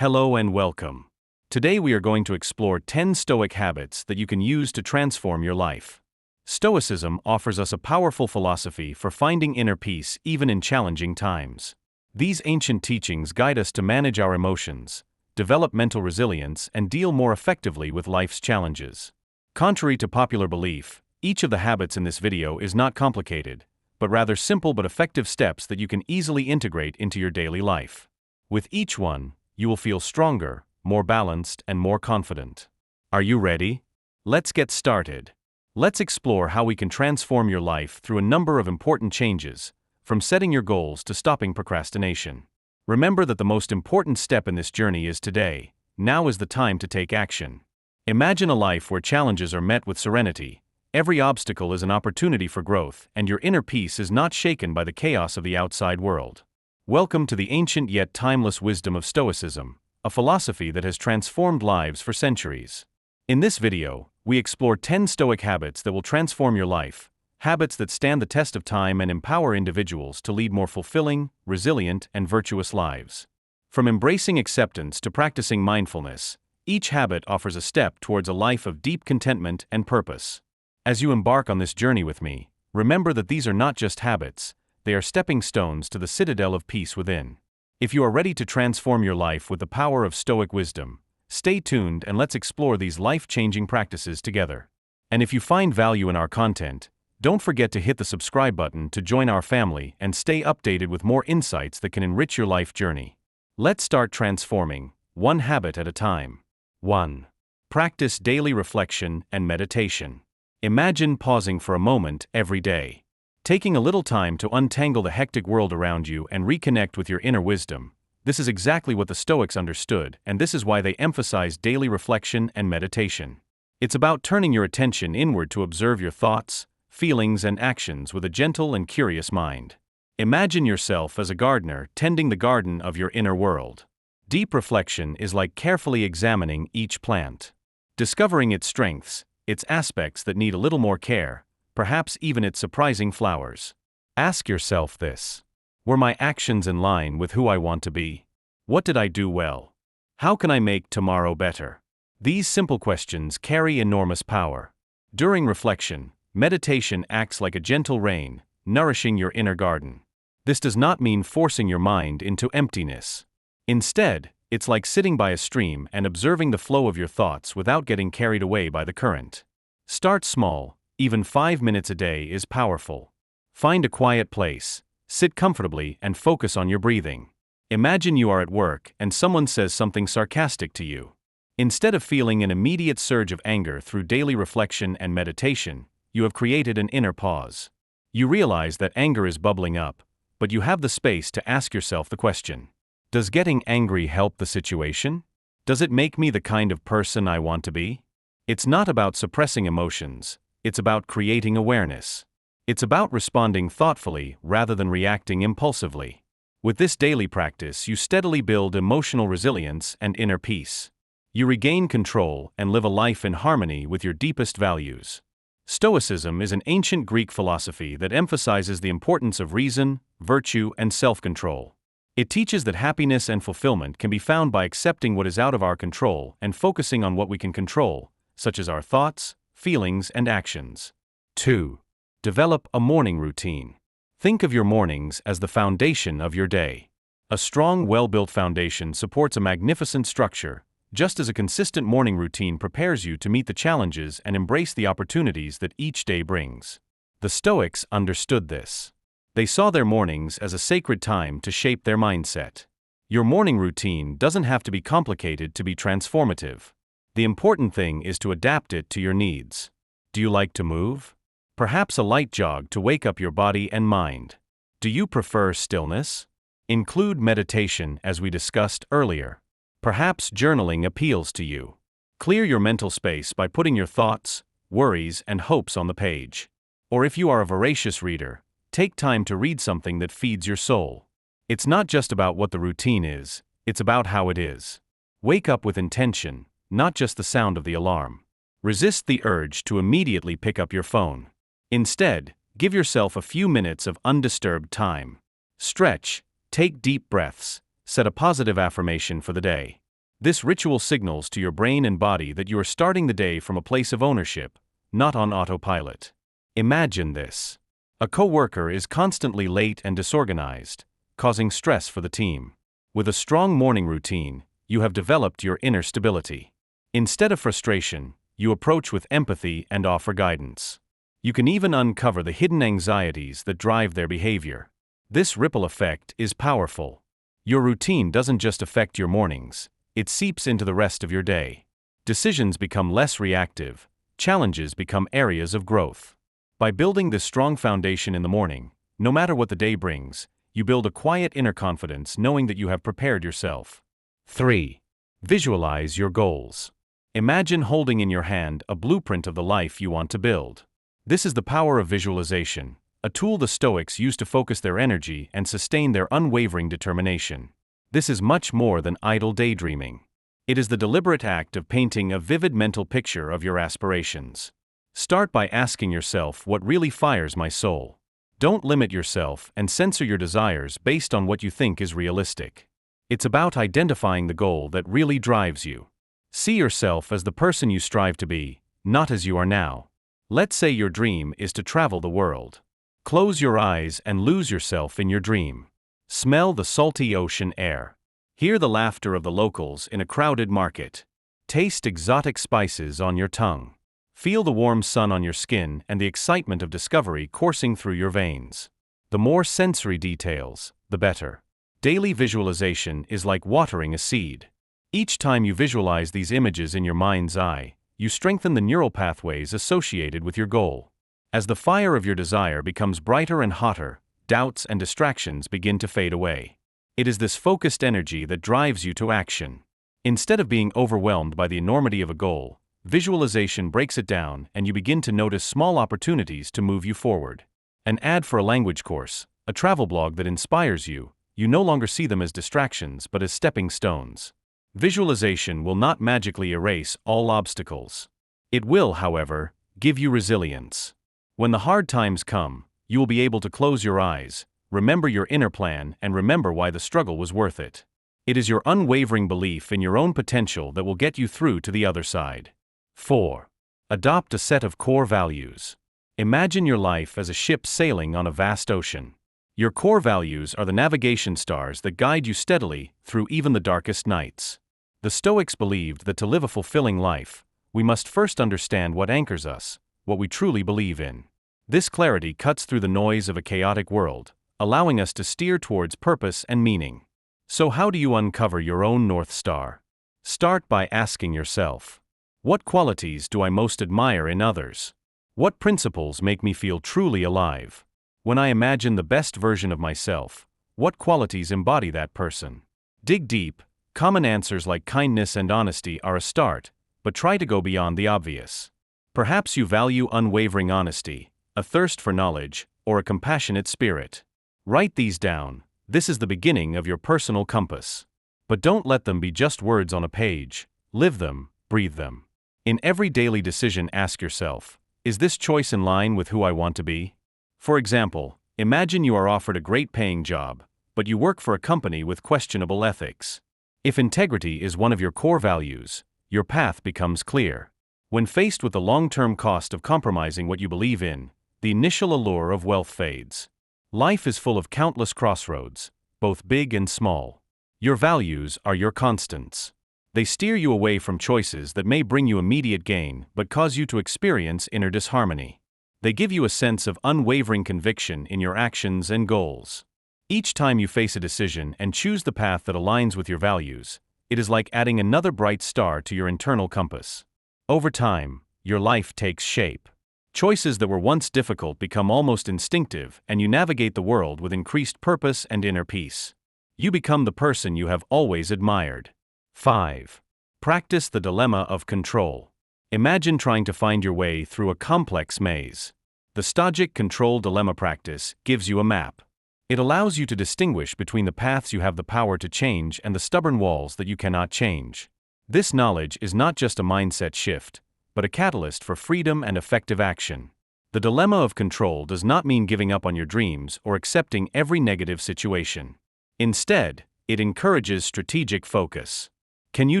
Hello and welcome. Today we are going to explore 10 Stoic habits that you can use to transform your life. Stoicism offers us a powerful philosophy for finding inner peace even in challenging times. These ancient teachings guide us to manage our emotions, develop mental resilience, and deal more effectively with life's challenges. Contrary to popular belief, each of the habits in this video is not complicated, but rather simple but effective steps that you can easily integrate into your daily life. With each one, you will feel stronger, more balanced, and more confident. Are you ready? Let's get started. Let's explore how we can transform your life through a number of important changes, from setting your goals to stopping procrastination. Remember that the most important step in this journey is today. Now is the time to take action. Imagine a life where challenges are met with serenity. Every obstacle is an opportunity for growth, and your inner peace is not shaken by the chaos of the outside world. Welcome to the ancient yet timeless wisdom of Stoicism, a philosophy that has transformed lives for centuries. In this video, we explore 10 Stoic habits that will transform your life, habits that stand the test of time and empower individuals to lead more fulfilling, resilient, and virtuous lives. From embracing acceptance to practicing mindfulness, each habit offers a step towards a life of deep contentment and purpose. As you embark on this journey with me, remember that these are not just habits. They are stepping stones to the citadel of peace within. If you are ready to transform your life with the power of Stoic wisdom, stay tuned and let's explore these life-changing practices together. And if you find value in our content, don't forget to hit the subscribe button to join our family and stay updated with more insights that can enrich your life journey. Let's start transforming, one habit at a time. 1. Practice daily reflection and meditation. Imagine pausing for a moment every day. Taking a little time to untangle the hectic world around you and reconnect with your inner wisdom. This is exactly what the Stoics understood, and this is why they emphasize daily reflection and meditation. It's about turning your attention inward to observe your thoughts, feelings, and actions with a gentle and curious mind. Imagine yourself as a gardener tending the garden of your inner world. Deep reflection is like carefully examining each plant, discovering its strengths, its aspects that need a little more care, perhaps even its surprising flowers. Ask yourself this: were my actions in line with who I want to be? What did I do well? How can I make tomorrow better? These simple questions carry enormous power. During reflection, meditation acts like a gentle rain, nourishing your inner garden. This does not mean forcing your mind into emptiness. Instead, it's like sitting by a stream and observing the flow of your thoughts without getting carried away by the current. Start small. Even 5 minutes a day is powerful. Find a quiet place, sit comfortably, and focus on your breathing. Imagine you are at work and someone says something sarcastic to you. Instead of feeling an immediate surge of anger through daily reflection and meditation, you have created an inner pause. You realize that anger is bubbling up, but you have the space to ask yourself the question: does getting angry help the situation? Does it make me the kind of person I want to be? It's not about suppressing emotions. It's about creating awareness. It's about responding thoughtfully rather than reacting impulsively. With this daily practice, you steadily build emotional resilience and inner peace. You regain control and live a life in harmony with your deepest values. Stoicism is an ancient Greek philosophy that emphasizes the importance of reason, virtue, and self-control. It teaches that happiness and fulfillment can be found by accepting what is out of our control and focusing on what we can control, such as our thoughts, feelings, and actions. 2. Develop a morning routine. Think of your mornings as the foundation of your day. A strong, well-built foundation supports a magnificent structure, just as a consistent morning routine prepares you to meet the challenges and embrace the opportunities that each day brings. The Stoics understood this. They saw their mornings as a sacred time to shape their mindset. Your morning routine doesn't have to be complicated to be transformative. The important thing is to adapt it to your needs. Do you like to move? Perhaps a light jog to wake up your body and mind. Do you prefer stillness? Include meditation as we discussed earlier. Perhaps journaling appeals to you. Clear your mental space by putting your thoughts, worries, and hopes on the page. Or if you are a voracious reader, take time to read something that feeds your soul. It's not just about what the routine is, it's about how it is. Wake up with intention, not just the sound of the alarm. Resist the urge to immediately pick up your phone. Instead, give yourself a few minutes of undisturbed time. Stretch, take deep breaths, set a positive affirmation for the day. This ritual signals to your brain and body that you are starting the day from a place of ownership, not on autopilot. Imagine this. A coworker is constantly late and disorganized, causing stress for the team. With a strong morning routine, you have developed your inner stability. Instead of frustration, you approach with empathy and offer guidance. You can even uncover the hidden anxieties that drive their behavior. This ripple effect is powerful. Your routine doesn't just affect your mornings, it seeps into the rest of your day. Decisions become less reactive, challenges become areas of growth. By building this strong foundation in the morning, no matter what the day brings, you build a quiet inner confidence knowing that you have prepared yourself. 3. Visualize your goals. Imagine holding in your hand a blueprint of the life you want to build. This is the power of visualization, a tool the Stoics use to focus their energy and sustain their unwavering determination. This is much more than idle daydreaming. It is the deliberate act of painting a vivid mental picture of your aspirations. Start by asking yourself what really fires my soul. Don't limit yourself and censor your desires based on what you think is realistic. It's about identifying the goal that really drives you. See yourself as the person you strive to be, not as you are now. Let's say your dream is to travel the world. Close your eyes and lose yourself in your dream. Smell the salty ocean air. Hear the laughter of the locals in a crowded market. Taste exotic spices on your tongue. Feel the warm sun on your skin and the excitement of discovery coursing through your veins. The more sensory details, the better. Daily visualization is like watering a seed. Each time you visualize these images in your mind's eye, you strengthen the neural pathways associated with your goal. As the fire of your desire becomes brighter and hotter, doubts and distractions begin to fade away. It is this focused energy that drives you to action. Instead of being overwhelmed by the enormity of a goal, visualization breaks it down and you begin to notice small opportunities to move you forward. An ad for a language course, a travel blog that inspires you, you no longer see them as distractions but as stepping stones. Visualization will not magically erase all obstacles. It will, however, give you resilience. When the hard times come, you will be able to close your eyes, remember your inner plan, and remember why the struggle was worth it. It is your unwavering belief in your own potential that will get you through to the other side. 4. Adopt a set of core values. Imagine your life as a ship sailing on a vast ocean. Your core values are the navigation stars that guide you steadily through even the darkest nights. The Stoics believed that to live a fulfilling life, we must first understand what anchors us, what we truly believe in. This clarity cuts through the noise of a chaotic world, allowing us to steer towards purpose and meaning. So how do you uncover your own North Star? Start by asking yourself, what qualities do I most admire in others? What principles make me feel truly alive? When I imagine the best version of myself, what qualities embody that person? Dig deep. Common answers like kindness and honesty are a start, but try to go beyond the obvious. Perhaps you value unwavering honesty, a thirst for knowledge, or a compassionate spirit. Write these down. This is the beginning of your personal compass. But don't let them be just words on a page. Live them, breathe them. In every daily decision, ask yourself, is this choice in line with who I want to be? For example, imagine you are offered a great-paying job, but you work for a company with questionable ethics. If integrity is one of your core values, your path becomes clear. When faced with the long-term cost of compromising what you believe in, the initial allure of wealth fades. Life is full of countless crossroads, both big and small. Your values are your constants. They steer you away from choices that may bring you immediate gain but cause you to experience inner disharmony. They give you a sense of unwavering conviction in your actions and goals. Each time you face a decision and choose the path that aligns with your values, it is like adding another bright star to your internal compass. Over time, your life takes shape. Choices that were once difficult become almost instinctive, and you navigate the world with increased purpose and inner peace. You become the person you have always admired. 5. Practice the dilemma of control. Imagine trying to find your way through a complex maze. The Stoic control dilemma practice gives you a map. It allows you to distinguish between the paths you have the power to change and the stubborn walls that you cannot change. This knowledge is not just a mindset shift, but a catalyst for freedom and effective action. The dilemma of control does not mean giving up on your dreams or accepting every negative situation. Instead, it encourages strategic focus. Can you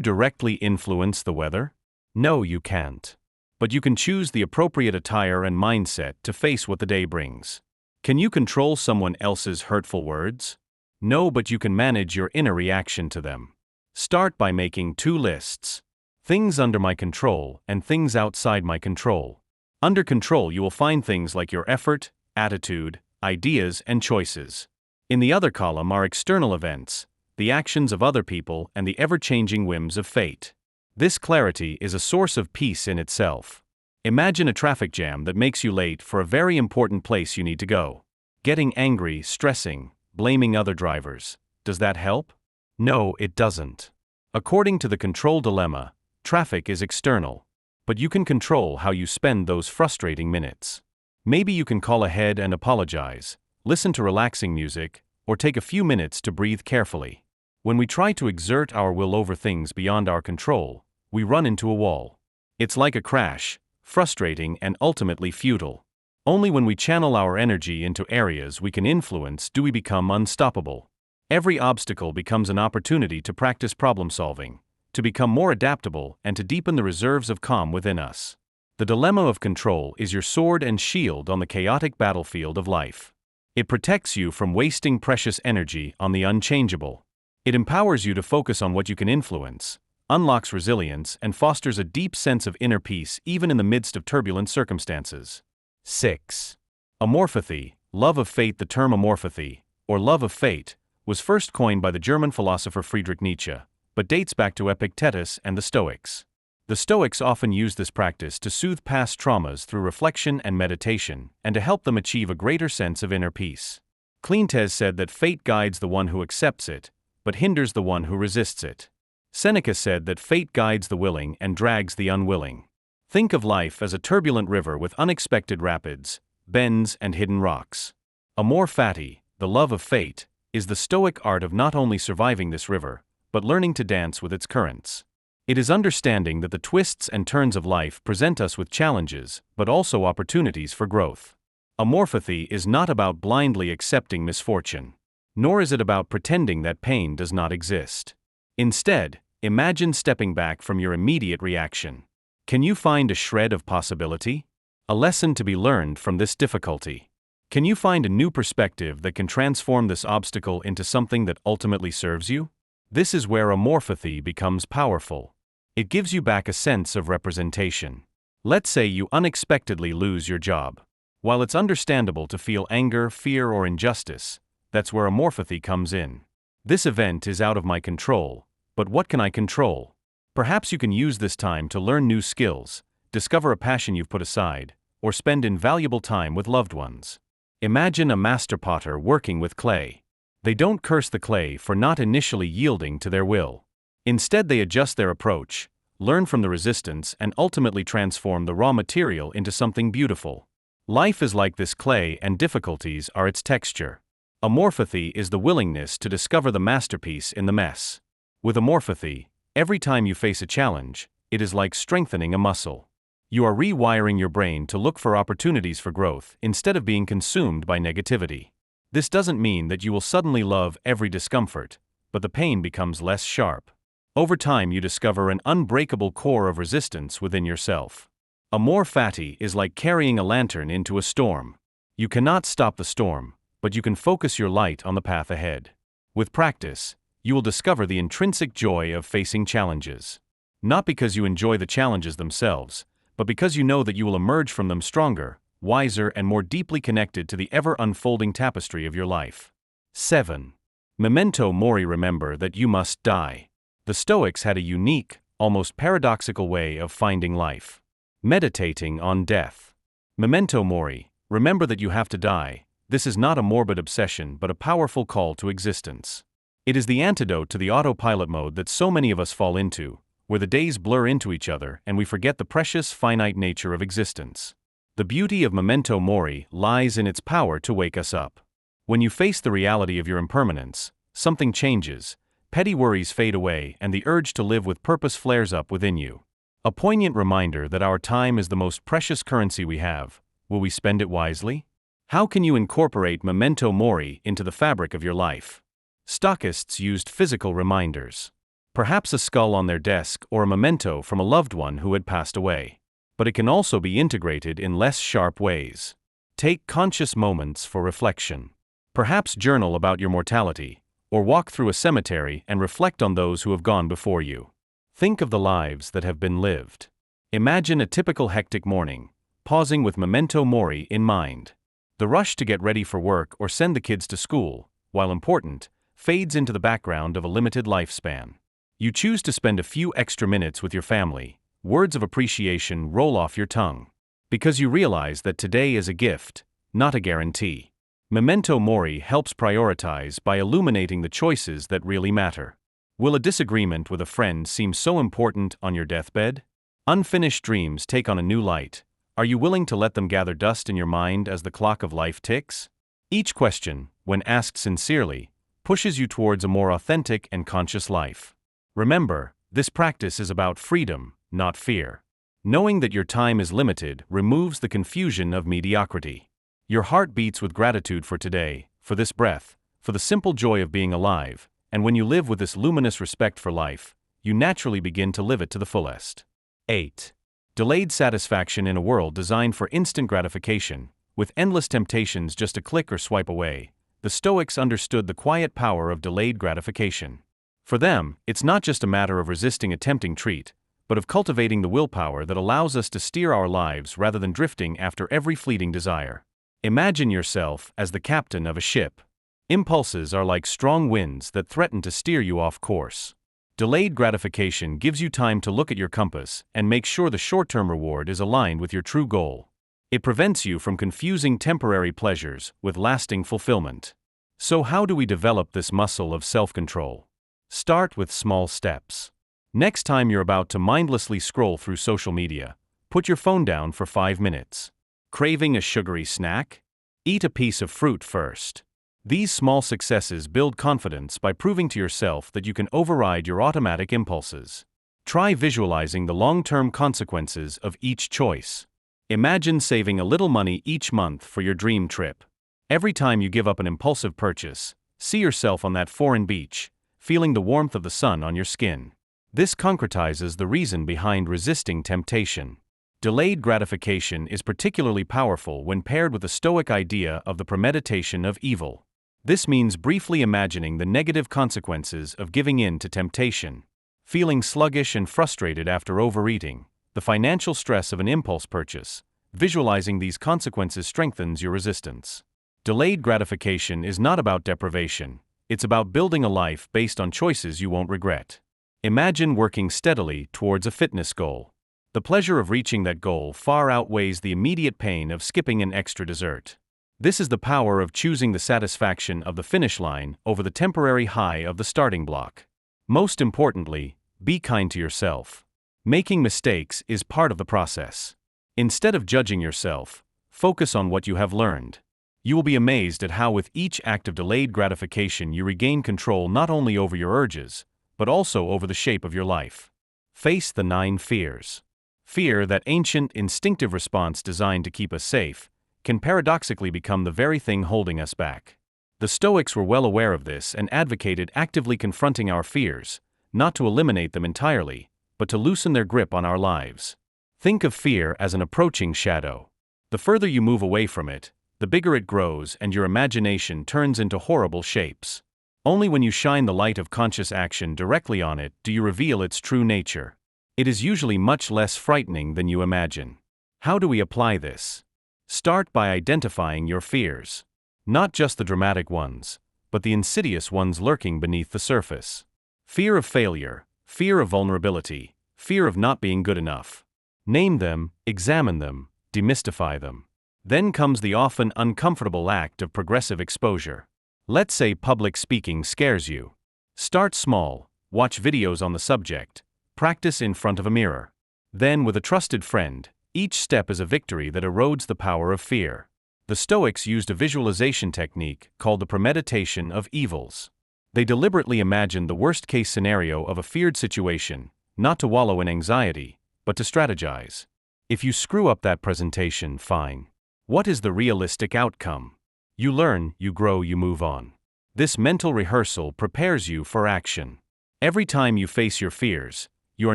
directly influence the weather? No, you can't. But you can choose the appropriate attire and mindset to face what the day brings. Can you control someone else's hurtful words? No, but you can manage your inner reaction to them. Start by making 2 lists. Things under my control and things outside my control. Under control, you will find things like your effort, attitude, ideas, and choices. In the other column are external events, the actions of other people, and the ever-changing whims of fate. This clarity is a source of peace in itself. Imagine a traffic jam that makes you late for a very important place you need to go. Getting angry, stressing, blaming other drivers. Does that help? No, it doesn't. According to the control dilemma, traffic is external, but you can control how you spend those frustrating minutes. Maybe you can call ahead and apologize, listen to relaxing music, or take a few minutes to breathe carefully. When we try to exert our will over things beyond our control, we run into a wall. It's like a crash, frustrating and ultimately futile. Only when we channel our energy into areas we can influence do we become unstoppable. Every obstacle becomes an opportunity to practice problem solving, to become more adaptable, and to deepen the reserves of calm within us. The dilemma of control is your sword and shield on the chaotic battlefield of life. It protects you from wasting precious energy on the unchangeable. It empowers you to focus on what you can influence, unlocks resilience, and fosters a deep sense of inner peace even in the midst of turbulent circumstances. 6. Amorphathy, love of fate. The term amorphathy, or love of fate, was first coined by the German philosopher Friedrich Nietzsche, but dates back to Epictetus and the Stoics. The Stoics often used this practice to soothe past traumas through reflection and meditation, and to help them achieve a greater sense of inner peace. Cleanthes said that fate guides the one who accepts it, but hinders the one who resists it. Seneca said that fate guides the willing and drags the unwilling. Think of life as a turbulent river with unexpected rapids, bends, and hidden rocks. Amor fati, the love of fate, is the Stoic art of not only surviving this river, but learning to dance with its currents. It is understanding that the twists and turns of life present us with challenges, but also opportunities for growth. Amorphathy is not about blindly accepting misfortune, nor is it about pretending that pain does not exist. Instead, imagine stepping back from your immediate reaction. Can you find a shred of possibility? A lesson to be learned from this difficulty? Can you find a new perspective that can transform this obstacle into something that ultimately serves you? This is where amorphathy becomes powerful. It gives you back a sense of representation. Let's say you unexpectedly lose your job. While it's understandable to feel anger, fear, or injustice, that's where amorphathy comes in. This event is out of my control, but what can I control? Perhaps you can use this time to learn new skills, discover a passion you've put aside, or spend invaluable time with loved ones. Imagine a master potter working with clay. They don't curse the clay for not initially yielding to their will. Instead, they adjust their approach, learn from the resistance, and ultimately transform the raw material into something beautiful. Life is like this clay, and difficulties are its texture. Amorphathy is the willingness to discover the masterpiece in the mess. With amorphathy, every time you face a challenge, it is like strengthening a muscle. You are rewiring your brain to look for opportunities for growth instead of being consumed by negativity. This doesn't mean that you will suddenly love every discomfort, but the pain becomes less sharp. Over time, you discover an unbreakable core of resistance within yourself. Amor fati is like carrying a lantern into a storm. You cannot stop the storm, but you can focus your light on the path ahead. With practice, you will discover the intrinsic joy of facing challenges. Not because you enjoy the challenges themselves, but because you know that you will emerge from them stronger, wiser, and more deeply connected to the ever-unfolding tapestry of your life. 7. Memento mori. Remember that you must die. The Stoics had a unique, almost paradoxical way of finding life. Meditating on death. Memento mori. Remember that you have to die. This is not a morbid obsession but a powerful call to existence. It is the antidote to the autopilot mode that so many of us fall into, where the days blur into each other and we forget the precious, finite nature of existence. The beauty of memento mori lies in its power to wake us up. When you face the reality of your impermanence, something changes, petty worries fade away, and the urge to live with purpose flares up within you. A poignant reminder that our time is the most precious currency we have. Will we spend it wisely? How can you incorporate memento mori into the fabric of your life? Stoics used physical reminders. perhaps a skull on their desk or a memento from a loved one who had passed away. But it can also be integrated in less sharp ways. Take conscious moments for reflection. Perhaps journal about your mortality, or walk through a cemetery and reflect on those who have gone before you. Think of the lives that have been lived. Imagine a typical hectic morning, pausing with memento mori in mind. The rush to get ready for work or send the kids to school, while important, fades into the background of a limited lifespan. You choose to spend a few extra minutes with your family. Words of appreciation roll off your tongue. Because you realize that today is a gift, not a guarantee. Memento mori helps prioritize by illuminating the choices that really matter. Will a disagreement with a friend seem so important on your deathbed? Unfinished dreams take on a new light. Are you willing to let them gather dust in your mind as the clock of life ticks? Each question, when asked sincerely, pushes you towards a more authentic and conscious life. Remember, this practice is about freedom, not fear. Knowing that your time is limited removes the confusion of mediocrity. Your heart beats with gratitude for today, for this breath, for the simple joy of being alive, and when you live with this luminous respect for life, you naturally begin to live it to the fullest. 8. Delayed satisfaction in a world designed for instant gratification, with endless temptations just a click or swipe away. The Stoics understood the quiet power of delayed gratification. For them, it's not just a matter of resisting a tempting treat, but of cultivating the willpower that allows us to steer our lives rather than drifting after every fleeting desire. Imagine yourself as the captain of a ship. Impulses are like strong winds that threaten to steer you off course. Delayed gratification gives you time to look at your compass and make sure the short-term reward is aligned with your true goal. It prevents you from confusing temporary pleasures with lasting fulfillment. So how do we develop this muscle of self-control? Start with small steps. Next time you're about to mindlessly scroll through social media, put your phone down for 5 minutes. Craving a sugary snack? Eat a piece of fruit first. These small successes build confidence by proving to yourself that you can override your automatic impulses. Try visualizing the long-term consequences of each choice. Imagine saving a little money each month for your dream trip. Every time you give up an impulsive purchase, see yourself on that foreign beach, feeling the warmth of the sun on your skin. This concretizes the reason behind resisting temptation. Delayed gratification is particularly powerful when paired with the Stoic idea of the premeditation of evil. This means briefly imagining the negative consequences of giving in to temptation. Feeling sluggish and frustrated after overeating, the financial stress of an impulse purchase, visualizing these consequences strengthens your resistance. Delayed gratification is not about deprivation, it's about building a life based on choices you won't regret. Imagine working steadily towards a fitness goal. The pleasure of reaching that goal far outweighs the immediate pain of skipping an extra dessert. This is the power of choosing the satisfaction of the finish line over the temporary high of the starting block. Most importantly, be kind to yourself. Making mistakes is part of the process. Instead of judging yourself, focus on what you have learned. You will be amazed at how with each act of delayed gratification you regain control not only over your urges, but also over the shape of your life. Face the 9 fears. Fear, that ancient, instinctive response designed to keep us safe, can paradoxically become the very thing holding us back. The Stoics were well aware of this and advocated actively confronting our fears, not to eliminate them entirely, but to loosen their grip on our lives. Think of fear as an approaching shadow. The further you move away from it, the bigger it grows and your imagination turns into horrible shapes. Only when you shine the light of conscious action directly on it do you reveal its true nature. It is usually much less frightening than you imagine. How do we apply this? Start by identifying your fears. Not just the dramatic ones, but the insidious ones lurking beneath the surface. Fear of failure, fear of vulnerability, fear of not being good enough. Name them, examine them, demystify them. Then comes the often uncomfortable act of progressive exposure. Let's say public speaking scares you. Start small, watch videos on the subject, practice in front of a mirror. Then, with a trusted friend, each step is a victory that erodes the power of fear. The Stoics used a visualization technique called the premeditation of evils. They deliberately imagined the worst-case scenario of a feared situation, not to wallow in anxiety, but to strategize. If you screw up that presentation, fine. What is the realistic outcome? You learn, you grow, you move on. This mental rehearsal prepares you for action. Every time you face your fears, you are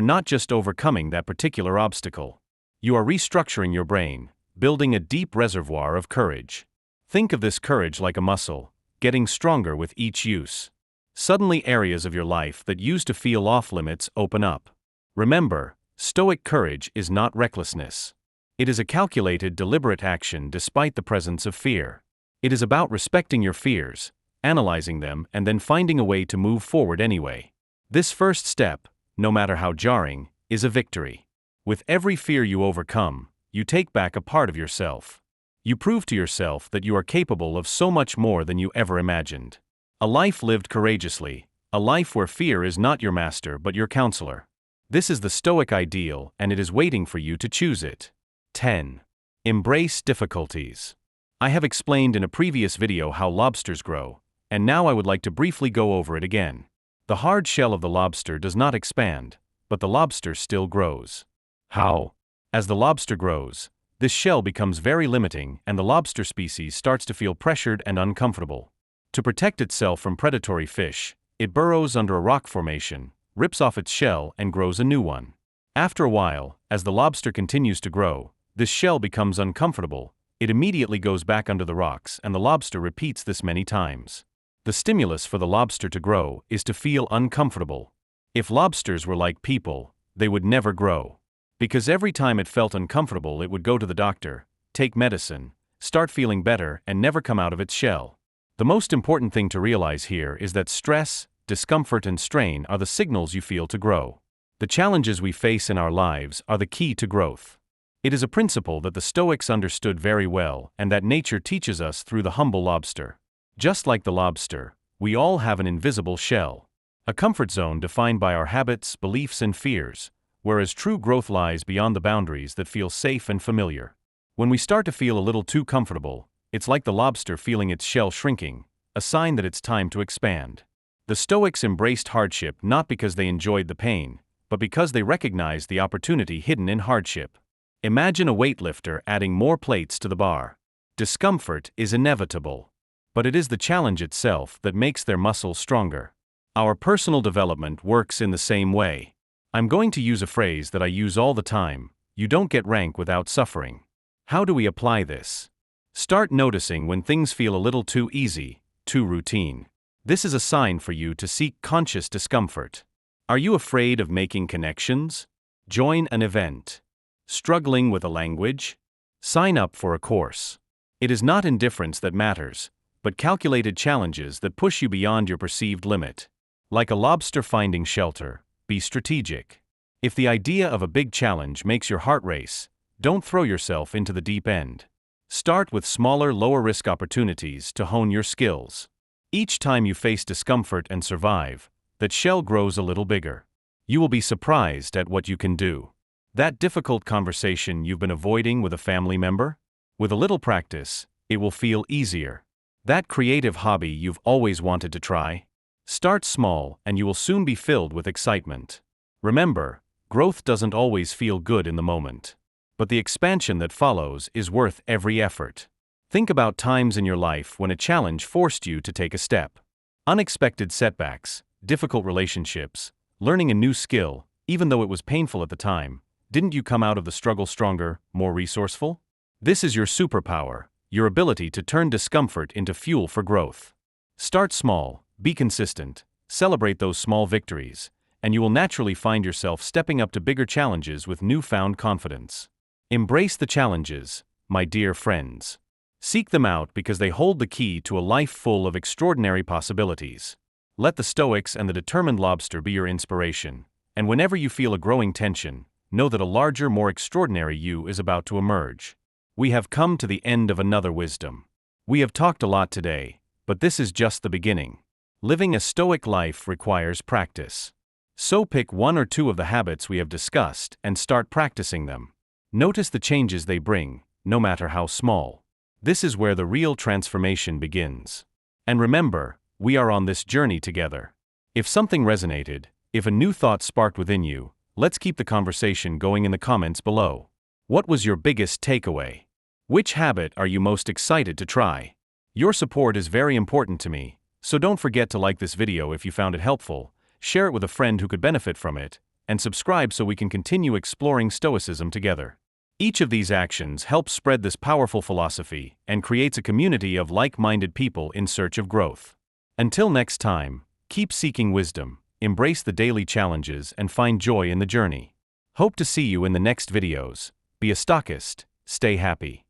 not just overcoming that particular obstacle. You are restructuring your brain, building a deep reservoir of courage. Think of this courage like a muscle, getting stronger with each use. Suddenly areas of your life that used to feel off-limits open up. Remember, Stoic courage is not recklessness. It is a calculated, deliberate action despite the presence of fear. It is about respecting your fears, analyzing them, and then finding a way to move forward anyway. This first step, no matter how jarring, is a victory. With every fear you overcome, you take back a part of yourself. You prove to yourself that you are capable of so much more than you ever imagined. A life lived courageously, a life where fear is not your master but your counselor. This is the Stoic ideal, and it is waiting for you to choose it. 10. Embrace difficulties. I have explained in a previous video how lobsters grow, and now I would like to briefly go over it again. The hard shell of the lobster does not expand, but the lobster still grows. How? As the lobster grows, this shell becomes very limiting and the lobster species starts to feel pressured and uncomfortable. To protect itself from predatory fish, it burrows under a rock formation, rips off its shell and grows a new one. After a while, as the lobster continues to grow, this shell becomes uncomfortable, it immediately goes back under the rocks and the lobster repeats this many times. The stimulus for the lobster to grow is to feel uncomfortable. If lobsters were like people, they would never grow. Because every time it felt uncomfortable it would go to the doctor, take medicine, start feeling better and never come out of its shell. The most important thing to realize here is that stress, discomfort and strain are the signals you feel to grow. The challenges we face in our lives are the key to growth. It is a principle that the Stoics understood very well and that nature teaches us through the humble lobster. Just like the lobster, we all have an invisible shell, a comfort zone defined by our habits, beliefs and fears, whereas true growth lies beyond the boundaries that feel safe and familiar. When we start to feel a little too comfortable, it's like the lobster feeling its shell shrinking, a sign that it's time to expand. The Stoics embraced hardship not because they enjoyed the pain, but because they recognized the opportunity hidden in hardship. Imagine a weightlifter adding more plates to the bar. Discomfort is inevitable, but it is the challenge itself that makes their muscles stronger. Our personal development works in the same way. I'm going to use a phrase that I use all the time: you don't get rank without suffering. How do we apply this? Start noticing when things feel a little too easy, too routine. This is a sign for you to seek conscious discomfort. Are you afraid of making connections? Join an event. Struggling with a language? Sign up for a course. It is not indifference that matters, but calculated challenges that push you beyond your perceived limit. Like a lobster finding shelter, be strategic. If the idea of a big challenge makes your heart race, don't throw yourself into the deep end. Start with smaller, lower-risk opportunities to hone your skills. Each time you face discomfort and survive, that shell grows a little bigger. You will be surprised at what you can do. That difficult conversation you've been avoiding with a family member? With a little practice, it will feel easier. That creative hobby you've always wanted to try? Start small and you will soon be filled with excitement. Remember, growth doesn't always feel good in the moment, but the expansion that follows is worth every effort. Think about times in your life when a challenge forced you to take a step. Unexpected setbacks, difficult relationships, learning a new skill, even though it was painful at the time, didn't you come out of the struggle stronger, more resourceful? This is your superpower, your ability to turn discomfort into fuel for growth. Start small, be consistent, celebrate those small victories, and you will naturally find yourself stepping up to bigger challenges with newfound confidence. Embrace the challenges, my dear friends. Seek them out because they hold the key to a life full of extraordinary possibilities. Let the Stoics and the determined lobster be your inspiration, and whenever you feel a growing tension, know that a larger, more extraordinary you is about to emerge. We have come to the end of another wisdom. We have talked a lot today, but this is just the beginning. Living a Stoic life requires practice. So pick one or two of the habits we have discussed and start practicing them. Notice the changes they bring, no matter how small. This is where the real transformation begins. And remember, we are on this journey together. If something resonated, if a new thought sparked within you, let's keep the conversation going in the comments below. What was your biggest takeaway? Which habit are you most excited to try? Your support is very important to me, so don't forget to like this video if you found it helpful, share it with a friend who could benefit from it, and subscribe so we can continue exploring Stoicism together. Each of these actions helps spread this powerful philosophy and creates a community of like-minded people in search of growth. Until next time, keep seeking wisdom, embrace the daily challenges, and find joy in the journey. Hope to see you in the next videos. Be a Stoicist, stay happy.